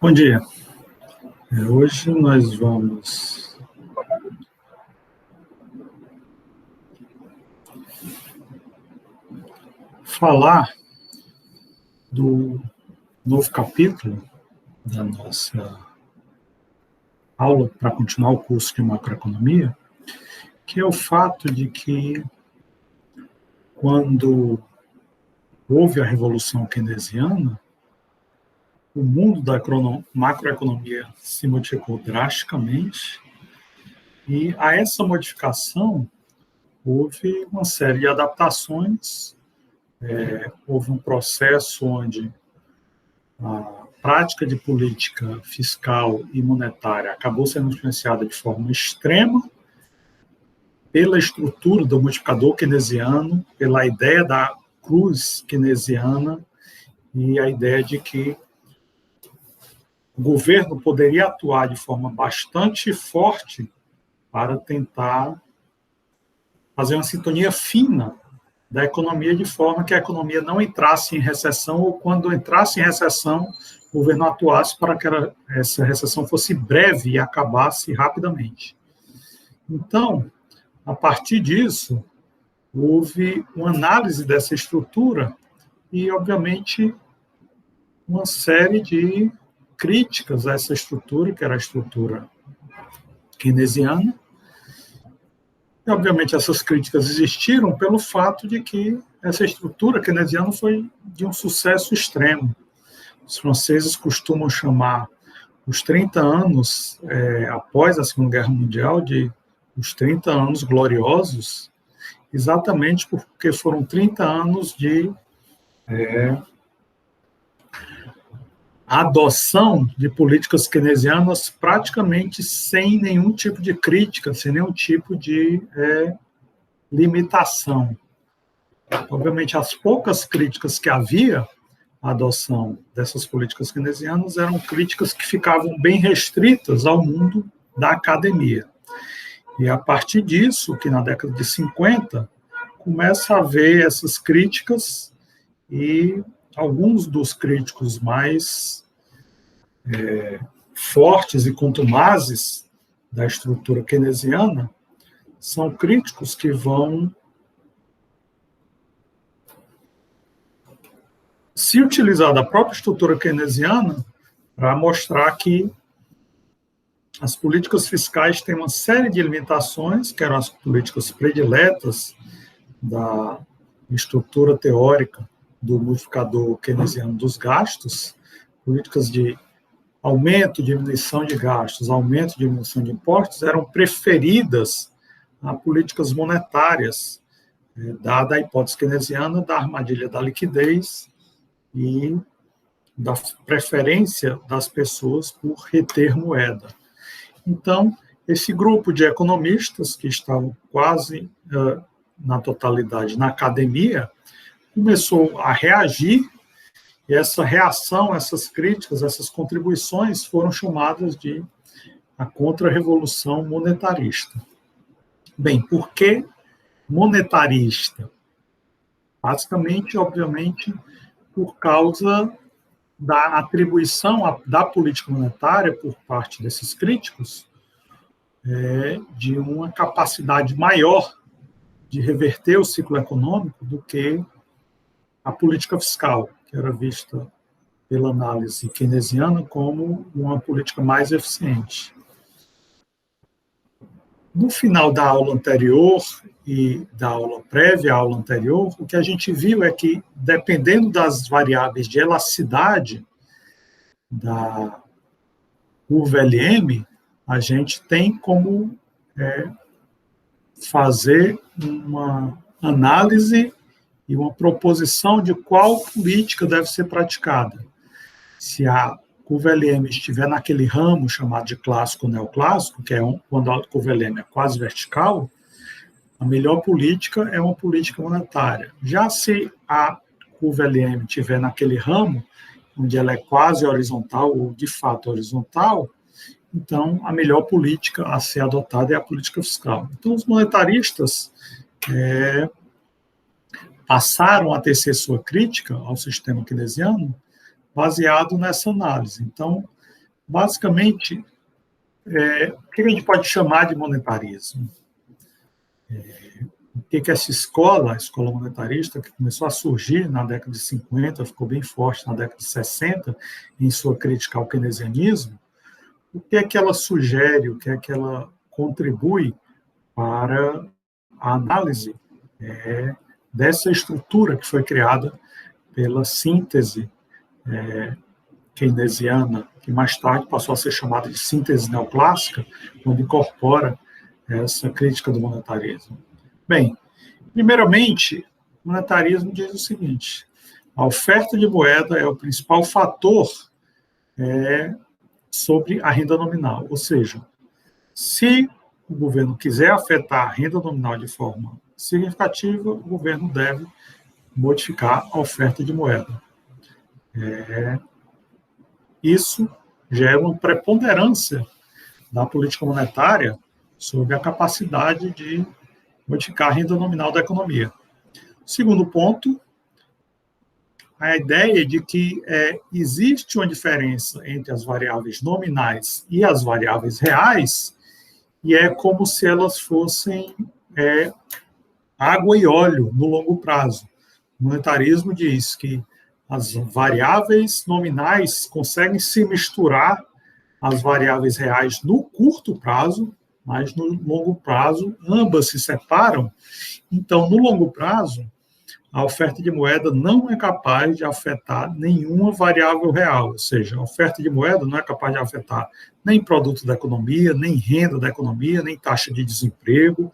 Bom dia. Hoje nós vamos falar do novo capítulo da nossa aula para continuar o curso de macroeconomia, que é o fato de que quando houve a Revolução Keynesiana, o mundo da macroeconomia se modificou drasticamente e a essa modificação houve uma série de adaptações, houve um processo onde a prática de política fiscal e monetária acabou sendo influenciada de forma extrema pela estrutura do multiplicador keynesiano, pela ideia da cruz keynesiana e a ideia de que o governo poderia atuar de forma bastante forte para tentar fazer uma sintonia fina da economia, de forma que a economia não entrasse em recessão, ou quando entrasse em recessão, o governo atuasse para que essa recessão fosse breve e acabasse rapidamente. Então, a partir disso, houve uma análise dessa estrutura e, obviamente, uma série de críticas a essa estrutura, que era a estrutura keynesiana. E, obviamente, essas críticas existiram pelo fato de que essa estrutura keynesiana foi de um sucesso extremo. Os franceses costumam chamar os 30 anos após a Segunda Guerra Mundial de os 30 anos gloriosos, exatamente porque foram 30 anos de adoção de políticas keynesianas praticamente sem nenhum tipo de crítica, sem nenhum tipo de limitação. Obviamente, as poucas críticas que havia à adoção dessas políticas keynesianas eram críticas que ficavam bem restritas ao mundo da academia. E a partir disso, que na década de 50, começa a haver essas críticas e alguns dos críticos mais fortes e contumazes da estrutura keynesiana são críticos que vão se utilizar da própria estrutura keynesiana para mostrar que as políticas fiscais têm uma série de limitações, que eram as políticas prediletas da estrutura teórica do multiplicador keynesiano dos gastos, políticas de aumento, diminuição de gastos, aumento, diminuição de impostos, eram preferidas a políticas monetárias, dada a hipótese keynesiana da armadilha da liquidez e da preferência das pessoas por reter moeda. Então, esse grupo de economistas, que estavam quase na totalidade na academia, começou a reagir, e essa reação, essas críticas, essas contribuições foram chamadas de a contra-revolução monetarista. Bem, por que monetarista? Basicamente, obviamente, por causa da atribuição da política monetária por parte desses críticos de uma capacidade maior de reverter o ciclo econômico do que a política fiscal, que era vista pela análise keynesiana como uma política mais eficiente. No final da aula anterior e da aula prévia à aula anterior, o que a gente viu é que, dependendo das variáveis de elasticidade da curva LM, a gente tem como fazer uma análise e uma proposição de qual política deve ser praticada. Se a curva LM estiver naquele ramo chamado de clássico ou neoclássico, que é quando a curva LM é quase vertical, a melhor política é uma política monetária. Já se a curva LM estiver naquele ramo, onde ela é quase horizontal ou de fato horizontal, então a melhor política a ser adotada é a política fiscal. Então os monetaristas passaram a tecer sua crítica ao sistema keynesiano baseado nessa análise. Então, Basicamente, o que a gente pode chamar de monetarismo? O que essa escola, a escola monetarista, que começou a surgir na década de 50, ficou bem forte na década de 60, em sua crítica ao keynesianismo, o que é que ela sugere, o que é que ela contribui para a análise dessa estrutura que foi criada pela síntese keynesiana, que mais tarde passou a ser chamada de síntese neoclássica, onde incorpora essa crítica do monetarismo. Bem, primeiramente, o monetarismo diz o seguinte: a oferta de moeda é o principal fator sobre a renda nominal, ou seja, se o governo quiser afetar a renda nominal de forma significativa, o governo deve modificar a oferta de moeda. Isso gera uma preponderância da política monetária sobre a capacidade de modificar a renda nominal da economia. Segundo ponto, a ideia de que existe uma diferença entre as variáveis nominais e as variáveis reais, e é como se elas fossem água e óleo no longo prazo. O monetarismo diz que as variáveis nominais conseguem se misturar às variáveis reais no curto prazo, mas no longo prazo ambas se separam. Então, no longo prazo, a oferta de moeda não é capaz de afetar nenhuma variável real, ou seja, a oferta de moeda não é capaz de afetar nem produto da economia, nem renda da economia, nem taxa de desemprego,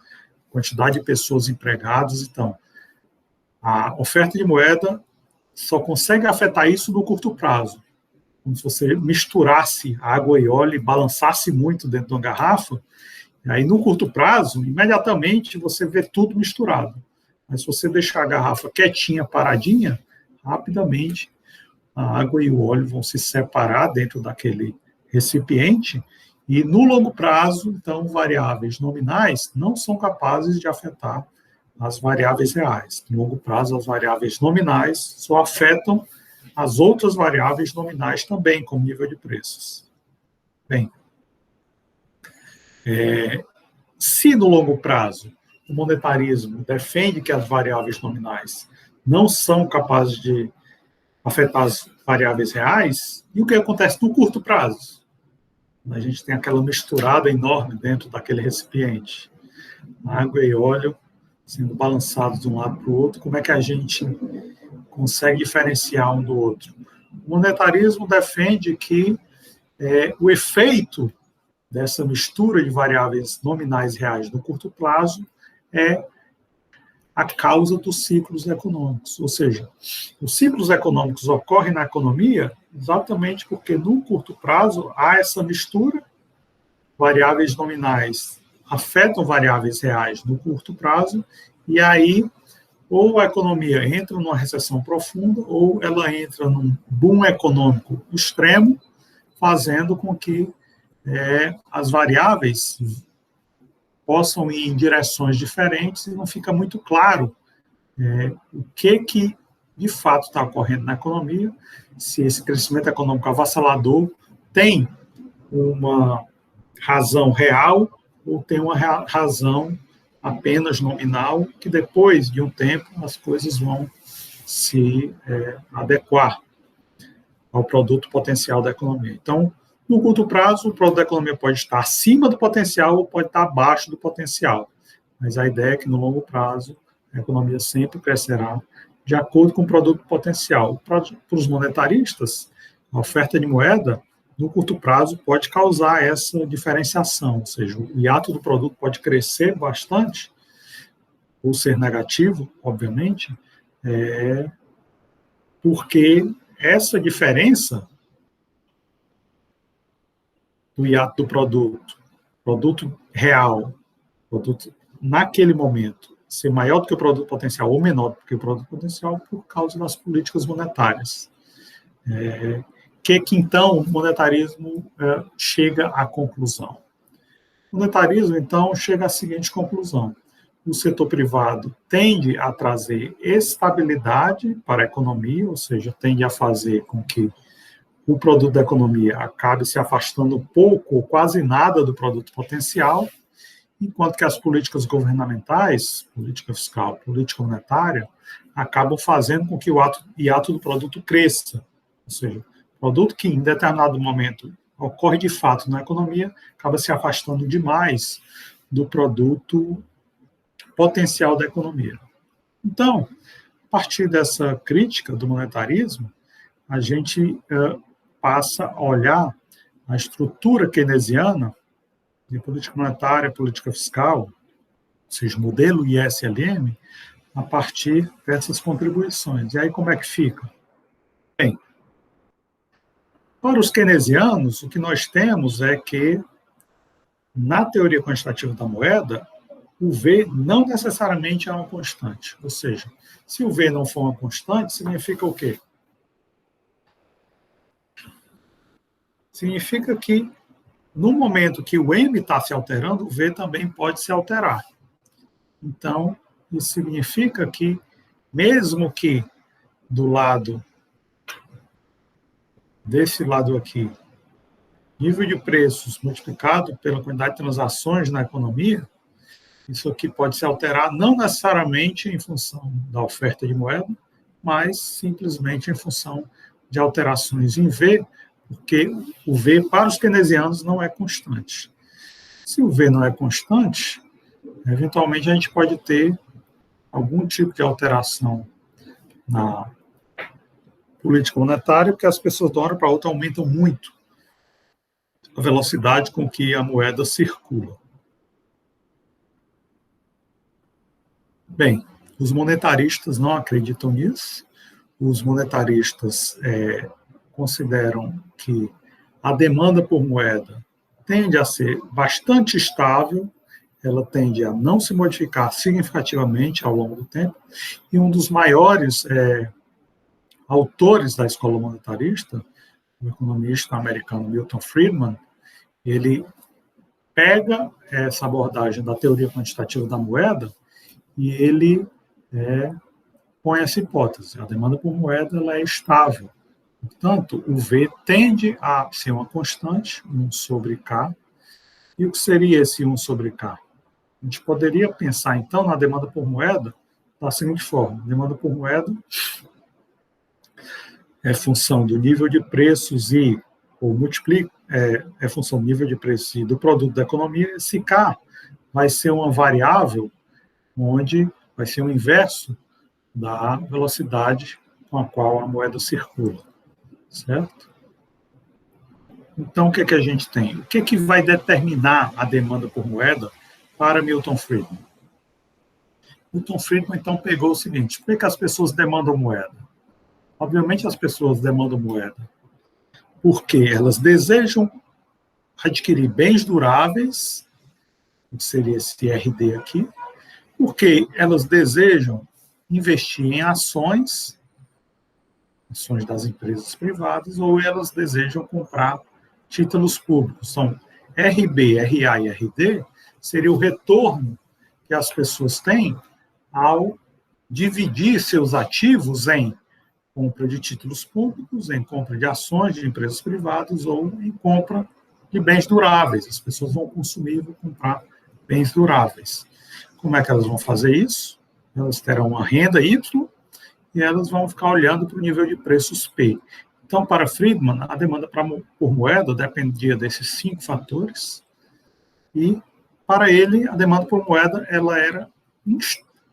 quantidade de pessoas empregadas. Então, a oferta de moeda só consegue afetar isso no curto prazo. Como se você misturasse água e óleo e balançasse muito dentro de uma garrafa, e aí no curto prazo, imediatamente você vê tudo misturado. Mas se você deixar a garrafa quietinha, paradinha, rapidamente a água e o óleo vão se separar dentro daquele recipiente e no longo prazo, então, variáveis nominais não são capazes de afetar as variáveis reais. No longo prazo, as variáveis nominais só afetam as outras variáveis nominais também, como nível de preços. Bem, se no longo prazo o monetarismo defende que as variáveis nominais não são capazes de afetar as variáveis reais, e o que acontece no curto prazo? A gente tem aquela misturada enorme dentro daquele recipiente, água e óleo sendo balançados de um lado para o outro, como é que a gente consegue diferenciar um do outro? O monetarismo defende que o efeito dessa mistura de variáveis nominais e reais no curto prazo é a causa dos ciclos econômicos. Ou seja, os ciclos econômicos ocorrem na economia exatamente porque, no curto prazo, há essa mistura, variáveis nominais afetam variáveis reais no curto prazo, e aí ou a economia entra numa recessão profunda, ou ela entra num boom econômico extremo, fazendo com que as variáveis possam ir em direções diferentes e não fica muito claro o que de fato está ocorrendo na economia, se esse crescimento econômico avassalador tem uma razão real ou tem uma razão apenas nominal, que depois de um tempo as coisas vão se adequar ao produto potencial da economia. Então, no curto prazo, o produto da economia pode estar acima do potencial ou pode estar abaixo do potencial. Mas a ideia é que, no longo prazo, a economia sempre crescerá de acordo com o produto potencial. Para os monetaristas, a oferta de moeda, no curto prazo, pode causar essa diferenciação, ou seja, o hiato do produto pode crescer bastante, ou ser negativo, obviamente, porque essa diferença do hiato do produto real, produto naquele momento, ser maior do que o produto potencial ou menor do que o produto potencial por causa das políticas monetárias. Que então o monetarismo chega à conclusão? O monetarismo, então, chega à seguinte conclusão: o setor privado tende a trazer estabilidade para a economia, ou seja, tende a fazer com que o produto da economia acabe se afastando pouco ou quase nada do produto potencial, enquanto que as políticas governamentais, política fiscal, política monetária, acabam fazendo com que o hiato do produto cresça. Ou seja, o produto que em determinado momento ocorre de fato na economia acaba se afastando demais do produto potencial da economia. Então, a partir dessa crítica do monetarismo, a gente passa a olhar a estrutura keynesiana de política monetária, política fiscal, ou seja, modelo ISLM, a partir dessas contribuições. E aí como é que fica? Bem, para os keynesianos, o que nós temos é que, na teoria quantitativa da moeda, o V não necessariamente é uma constante. Ou seja, se o V não for uma constante, significa o quê? Significa que, no momento que o M está se alterando, o V também pode se alterar. Então, isso significa que, mesmo que do lado, desse lado aqui, nível de preços multiplicado pela quantidade de transações na economia, isso aqui pode se alterar não necessariamente em função da oferta de moeda, mas simplesmente em função de alterações em V, porque o V para os keynesianos não é constante. Se o V não é constante, eventualmente a gente pode ter algum tipo de alteração na política monetária, porque as pessoas de uma hora para outra aumentam muito a velocidade com que a moeda circula. Bem, os monetaristas não acreditam nisso. Os monetaristas consideram que a demanda por moeda tende a ser bastante estável, ela tende a não se modificar significativamente ao longo do tempo, e um dos maiores autores da escola monetarista, o economista americano Milton Friedman, ele pega essa abordagem da teoria quantitativa da moeda e ele põe essa hipótese. A demanda por moeda ela é estável. Portanto, o V tende a ser uma constante, 1 sobre K. E o que seria esse 1 sobre K? A gente poderia pensar, então, na demanda por moeda da seguinte forma. A demanda por moeda é função do nível de preços é função do nível de preços e do produto da economia. Esse K vai ser uma variável onde vai ser o inverso da velocidade com a qual a moeda circula, certo? Então, o que a gente tem? O que vai determinar a demanda por moeda para Milton Friedman? Milton Friedman, então, pegou o seguinte: por que as pessoas demandam moeda? Obviamente, as pessoas demandam moeda porque elas desejam adquirir bens duráveis, que seria esse RD aqui, porque elas desejam investir em ações das empresas privadas, ou elas desejam comprar títulos públicos. São RB, RA e RD, seria o retorno que as pessoas têm ao dividir seus ativos em compra de títulos públicos, em compra de ações de empresas privadas ou em compra de bens duráveis. As pessoas vão consumir e vão comprar bens duráveis. Como é que elas vão fazer isso? Elas terão uma renda Y e elas vão ficar olhando para o nível de preços P. Então, para Friedman, a demanda por moeda dependia desses 5 fatores e, para ele, a demanda por moeda ela era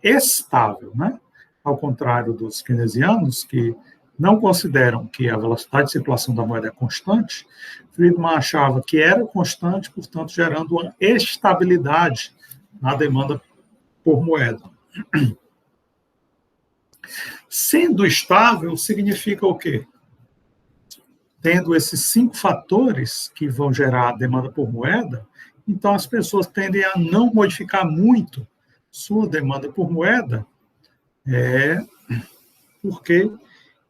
estável, né? Ao contrário dos keynesianos, que não consideram que a velocidade de circulação da moeda é constante, Friedman achava que era constante, portanto, gerando uma estabilidade na demanda por moeda. Sendo estável, significa o quê? Tendo esses 5 fatores que vão gerar a demanda por moeda, então as pessoas tendem a não modificar muito sua demanda por moeda, porque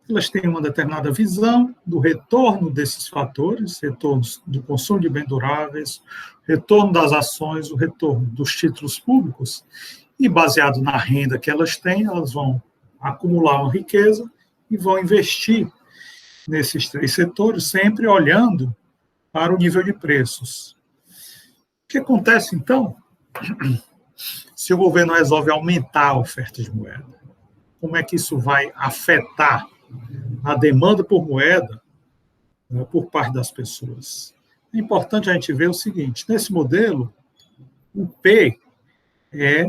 elas têm uma determinada visão do retorno desses fatores, retorno do consumo de bens duráveis, retorno das ações, o retorno dos títulos públicos, e baseado na renda que elas têm, elas vão acumular uma riqueza e vão investir nesses três setores, sempre olhando para o nível de preços. O que acontece, então, se o governo resolve aumentar a oferta de moeda? Como é que isso vai afetar a demanda por moeda, né, por parte das pessoas? É importante a gente ver o seguinte: nesse modelo, o P é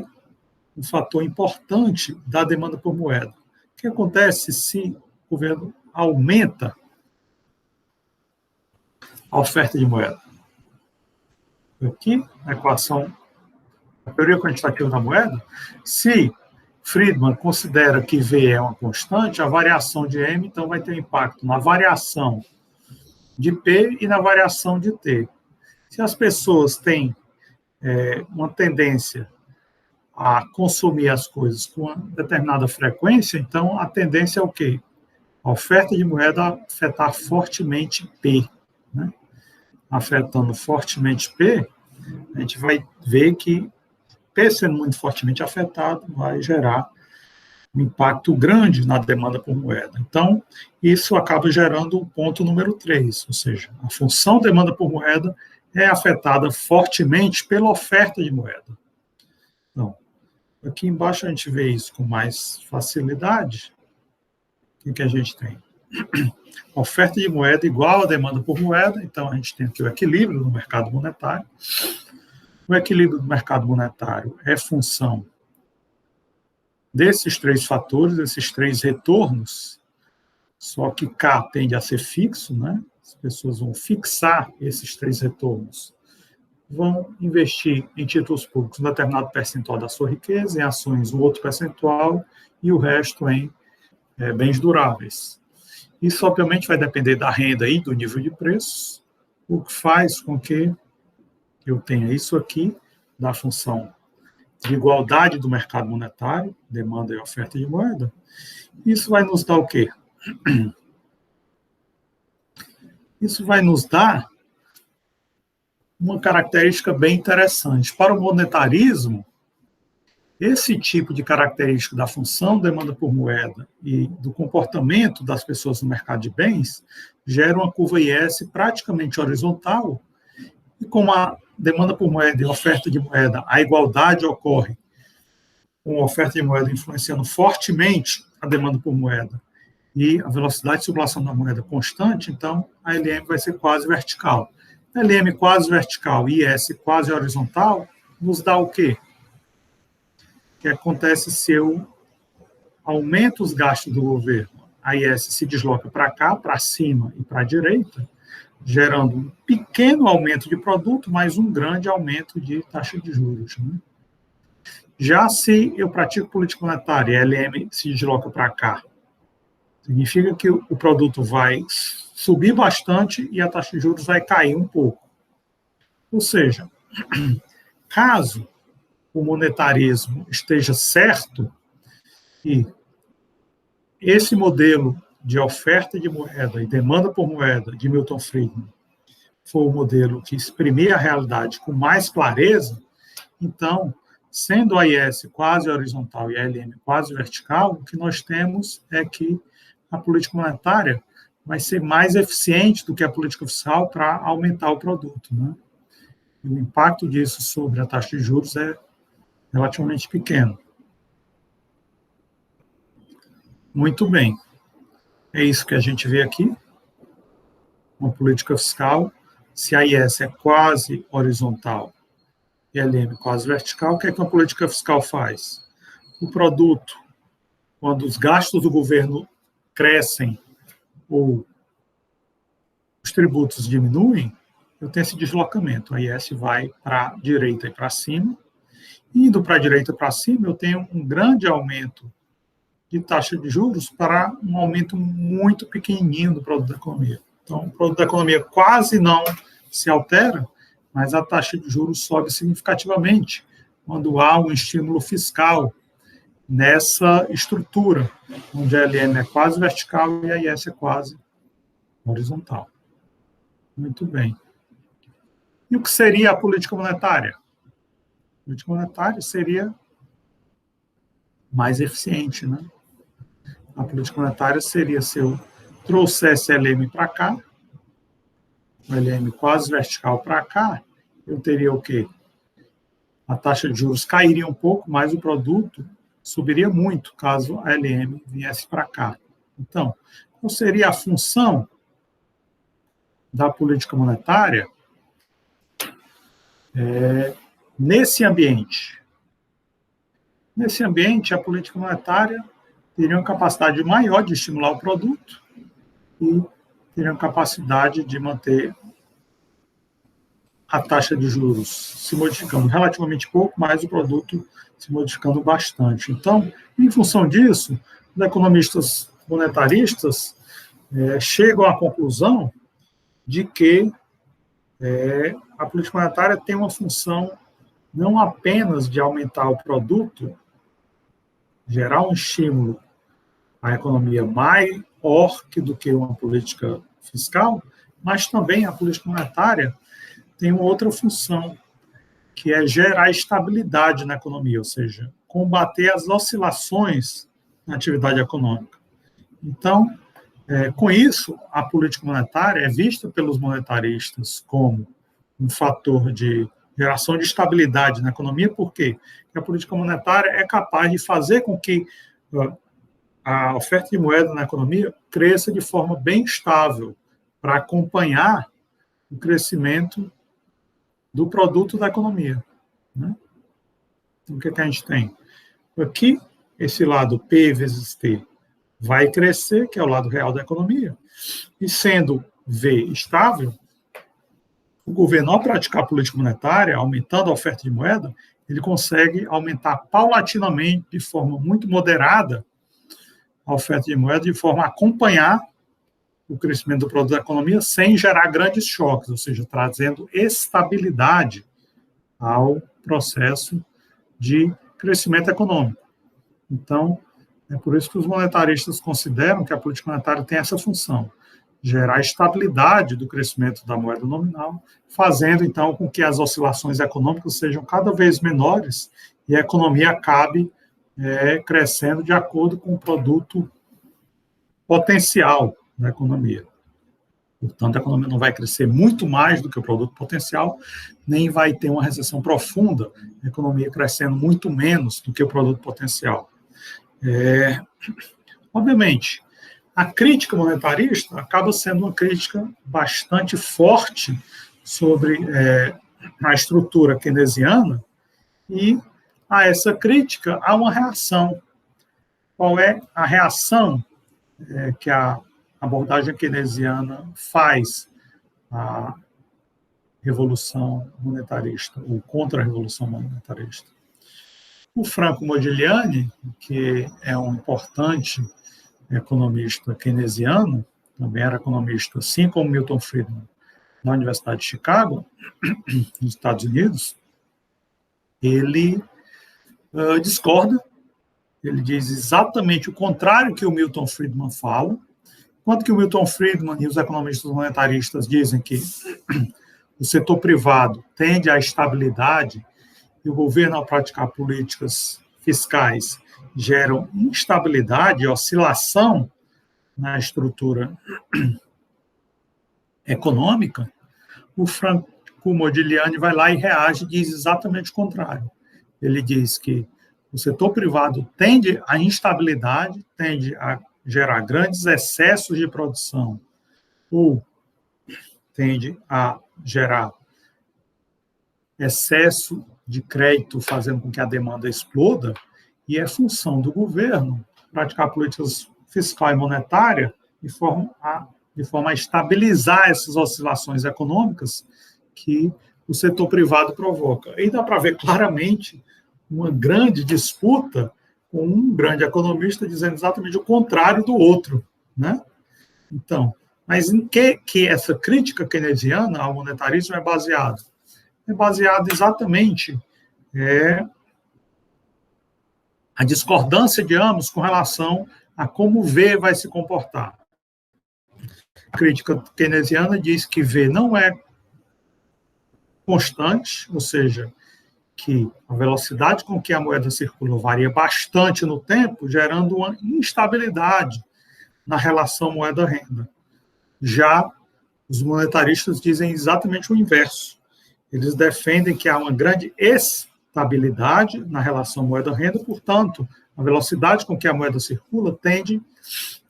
um fator importante da demanda por moeda. O que acontece se o governo aumenta a oferta de moeda? Aqui, a equação, a teoria quantitativa da moeda, se Friedman considera que V é uma constante, a variação de M, então, vai ter impacto na variação de P e na variação de T. Se as pessoas têm uma tendência a consumir as coisas com uma determinada frequência, então a tendência é o quê? A oferta de moeda afetar fortemente P, né? Afetando fortemente P, a gente vai ver que P sendo muito fortemente afetado vai gerar um impacto grande na demanda por moeda. Então, isso acaba gerando o ponto número 3, ou seja, a função demanda por moeda é afetada fortemente pela oferta de moeda. Então, aqui embaixo a gente vê isso com mais facilidade. O que a gente tem? Oferta de moeda igual a demanda por moeda, então a gente tem aqui o equilíbrio no mercado monetário. O equilíbrio do mercado monetário é função desses três fatores, desses três retornos, só que K tende a ser fixo, né? As pessoas vão fixar esses três retornos, vão investir em títulos públicos um determinado percentual da sua riqueza, em ações um outro percentual e o resto em bens duráveis. Isso, obviamente, vai depender da renda e do nível de preços, o que faz com que eu tenha isso aqui, da função de igualdade do mercado monetário, demanda e oferta de moeda. Isso vai nos dar o quê? Isso vai nos dar uma característica bem interessante. Para o monetarismo, esse tipo de característica da função demanda por moeda e do comportamento das pessoas no mercado de bens gera uma curva IS praticamente horizontal, e como a demanda por moeda e a oferta de moeda, a igualdade ocorre com a oferta de moeda influenciando fortemente a demanda por moeda e a velocidade de circulação da moeda constante, então a LM vai ser quase vertical. LM quase vertical e IS quase horizontal nos dá o quê? O que acontece se eu aumento os gastos do governo? A IS se desloca para cá, para cima e para a direita, gerando um pequeno aumento de produto, mas um grande aumento de taxa de juros, né? Já se eu pratico política monetária e a LM se desloca para cá, significa que o produto vai subir bastante e a taxa de juros vai cair um pouco. Ou seja, caso o monetarismo esteja certo e esse modelo de oferta de moeda e demanda por moeda de Milton Friedman for o modelo que exprimir a realidade com mais clareza, então, sendo a IS quase horizontal e a LM quase vertical, o que nós temos é que a política monetária vai ser mais eficiente do que a política fiscal para aumentar o produto, né? E o impacto disso sobre a taxa de juros é relativamente pequeno. Muito bem. É isso que a gente vê aqui. Uma política fiscal, se a IS é quase horizontal e a LM quase vertical, o que é que uma política fiscal faz? O produto, quando os gastos do governo crescem ou os tributos diminuem, eu tenho esse deslocamento. A IS vai para a direita e para cima. Indo para a direita e para cima, eu tenho um grande aumento de taxa de juros para um aumento muito pequenininho do produto da economia. Então, o produto da economia quase não se altera, mas a taxa de juros sobe significativamente quando há um estímulo fiscal nessa estrutura, onde a LM é quase vertical e a IS é quase horizontal. Muito bem. E o que seria a política monetária? A política monetária seria mais eficiente, né? A política monetária seria se eu trouxesse LM para cá, o LM quase vertical para cá, eu teria o quê? A taxa de juros cairia um pouco, mas o produto subiria muito, caso a LM viesse para cá. Então, qual seria a função da política monetária nesse ambiente? Nesse ambiente, a política monetária teria uma capacidade maior de estimular o produto e teria uma capacidade de manter a taxa de juros se modificando relativamente pouco, mas o produto se modificando bastante. Então, em função disso, os economistas monetaristas chegam à conclusão de que a política monetária tem uma função não apenas de aumentar o produto, gerar um estímulo à economia maior do que uma política fiscal, mas também a política monetária tem uma outra função, que é gerar estabilidade na economia, ou seja, combater as oscilações na atividade econômica. Então, com isso, a política monetária é vista pelos monetaristas como um fator de geração de estabilidade na economia, porque a política monetária é capaz de fazer com que a oferta de moeda na economia cresça de forma bem estável, para acompanhar o crescimento do produto da economia. Né? Então, o que a gente tem? Aqui, esse lado P vezes T vai crescer, que é o lado real da economia, e sendo V estável, o governo, ao praticar a política monetária, aumentando a oferta de moeda, ele consegue aumentar paulatinamente, de forma muito moderada, a oferta de moeda, de forma a acompanhar o crescimento do produto da economia sem gerar grandes choques, ou seja, trazendo estabilidade ao processo de crescimento econômico. Então, é por isso que os monetaristas consideram que a política monetária tem essa função, gerar estabilidade do crescimento da moeda nominal, fazendo, então, com que as oscilações econômicas sejam cada vez menores e a economia acabe crescendo de acordo com o produto potencial da economia. Portanto, a economia não vai crescer muito mais do que o produto potencial, nem vai ter uma recessão profunda, a economia crescendo muito menos do que o produto potencial. Obviamente, a crítica monetarista acaba sendo uma crítica bastante forte sobre a estrutura keynesiana, e a essa crítica há uma reação. Qual é a reação que a abordagem keynesiana faz à revolução monetarista, ou contra a revolução monetarista? O Franco Modigliani, que é um importante economista keynesiano, também era economista, assim como Milton Friedman, na Universidade de Chicago, nos Estados Unidos, ele discorda, ele diz exatamente o contrário que o Milton Friedman fala, enquanto que o Milton Friedman e os economistas monetaristas dizem que o setor privado tende à estabilidade e o governo, ao praticar políticas fiscais, geram instabilidade e oscilação na estrutura econômica, o Franco Modigliani vai lá e reage e diz exatamente o contrário. Ele diz que o setor privado tende à instabilidade, tende a gerar grandes excessos de produção ou tende a gerar excesso de crédito, fazendo com que a demanda exploda, e é função do governo praticar políticas fiscal e monetária de forma a estabilizar essas oscilações econômicas que o setor privado provoca. E dá para ver claramente uma grande disputa com um grande economista dizendo exatamente o contrário do outro, né? Então, mas em que essa crítica keynesiana ao monetarismo é baseada? É baseada exatamente a discordância de ambos com relação a como o V vai se comportar. A crítica keynesiana diz que V não é constante, ou seja, que a velocidade com que a moeda circula varia bastante no tempo, gerando uma instabilidade na relação moeda-renda. Já os monetaristas dizem exatamente o inverso. Eles defendem que há uma grande estabilidade na relação moeda-renda, portanto, a velocidade com que a moeda circula tende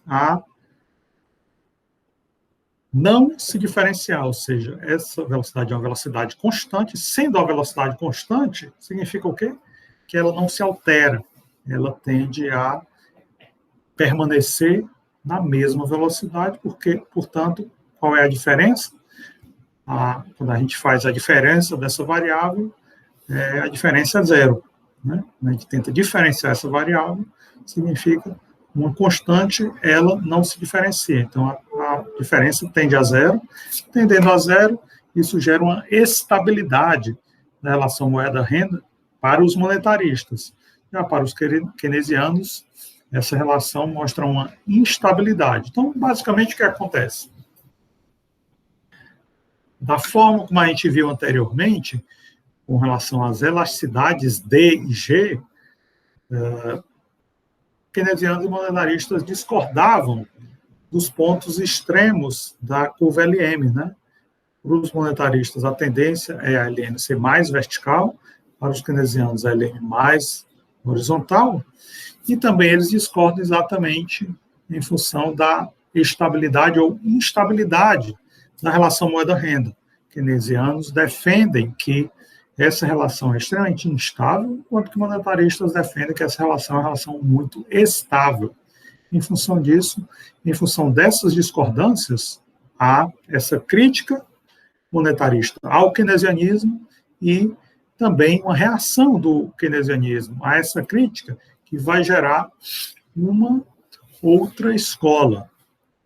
a não se diferenciar, ou seja, essa velocidade é uma velocidade constante. Sendo a velocidade constante, significa o quê? Que ela não se altera, ela tende a permanecer na mesma velocidade, porque, portanto, qual é a diferença? Quando a gente faz a diferença dessa variável, a diferença é zero. Né? A gente tenta diferenciar essa variável, significa uma constante, ela não se diferencia. Então, a diferença tende a zero. Tendendo a zero, isso gera uma estabilidade na relação moeda-renda para os monetaristas. Já para os keynesianos, essa relação mostra uma instabilidade. Então, basicamente, o que acontece? Da forma como a gente viu anteriormente, com relação às elasticidades D e G, keynesianos e monetaristas discordavam dos pontos extremos da curva LM, né? Para os monetaristas, a tendência é a LM ser mais vertical, para os keynesianos, a LM mais horizontal, e também eles discordam exatamente em função da estabilidade ou instabilidade da relação moeda-renda. Keynesianos defendem que essa relação é extremamente instável, enquanto que monetaristas defendem que essa relação é uma relação muito estável. Em função disso, em função dessas discordâncias, há essa crítica monetarista ao keynesianismo e também uma reação do keynesianismo a essa crítica que vai gerar uma outra escola,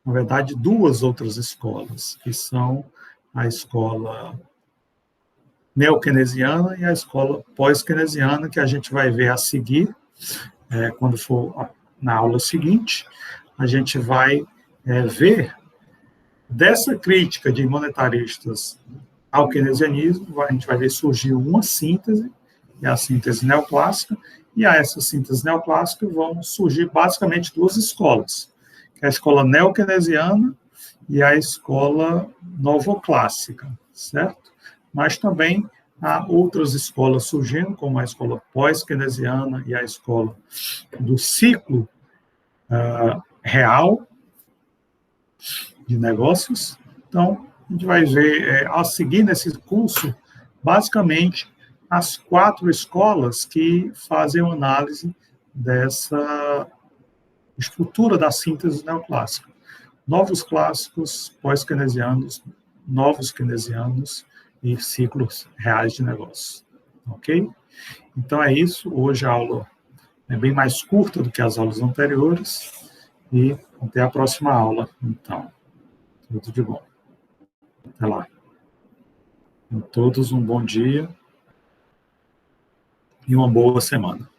na verdade, duas outras escolas, que são a escola neo-keynesiana e a escola pós-keynesiana, que a gente vai ver a seguir, quando for na aula seguinte, a gente vai ver dessa crítica de monetaristas ao keynesianismo, a gente vai ver surgir uma síntese, que é a síntese neoclássica, e a essa síntese neoclássica vão surgir basicamente duas escolas, que é a escola neo-keynesiana e a escola novoclássica, certo? Mas também há outras escolas surgindo, como a escola pós-keynesiana e a escola do ciclo real de negócios. Então, a gente vai ver, a seguir nesse curso, basicamente, as 4 escolas que fazem uma análise dessa estrutura da síntese neoclássica. Novos clássicos, pós-keynesianos, novos keynesianos e ciclos reais de negócios. Ok? Então é isso. Hoje a aula é bem mais curta do que as aulas anteriores. E até a próxima aula, então. Tudo de bom. Até lá. A todos um bom dia e uma boa semana.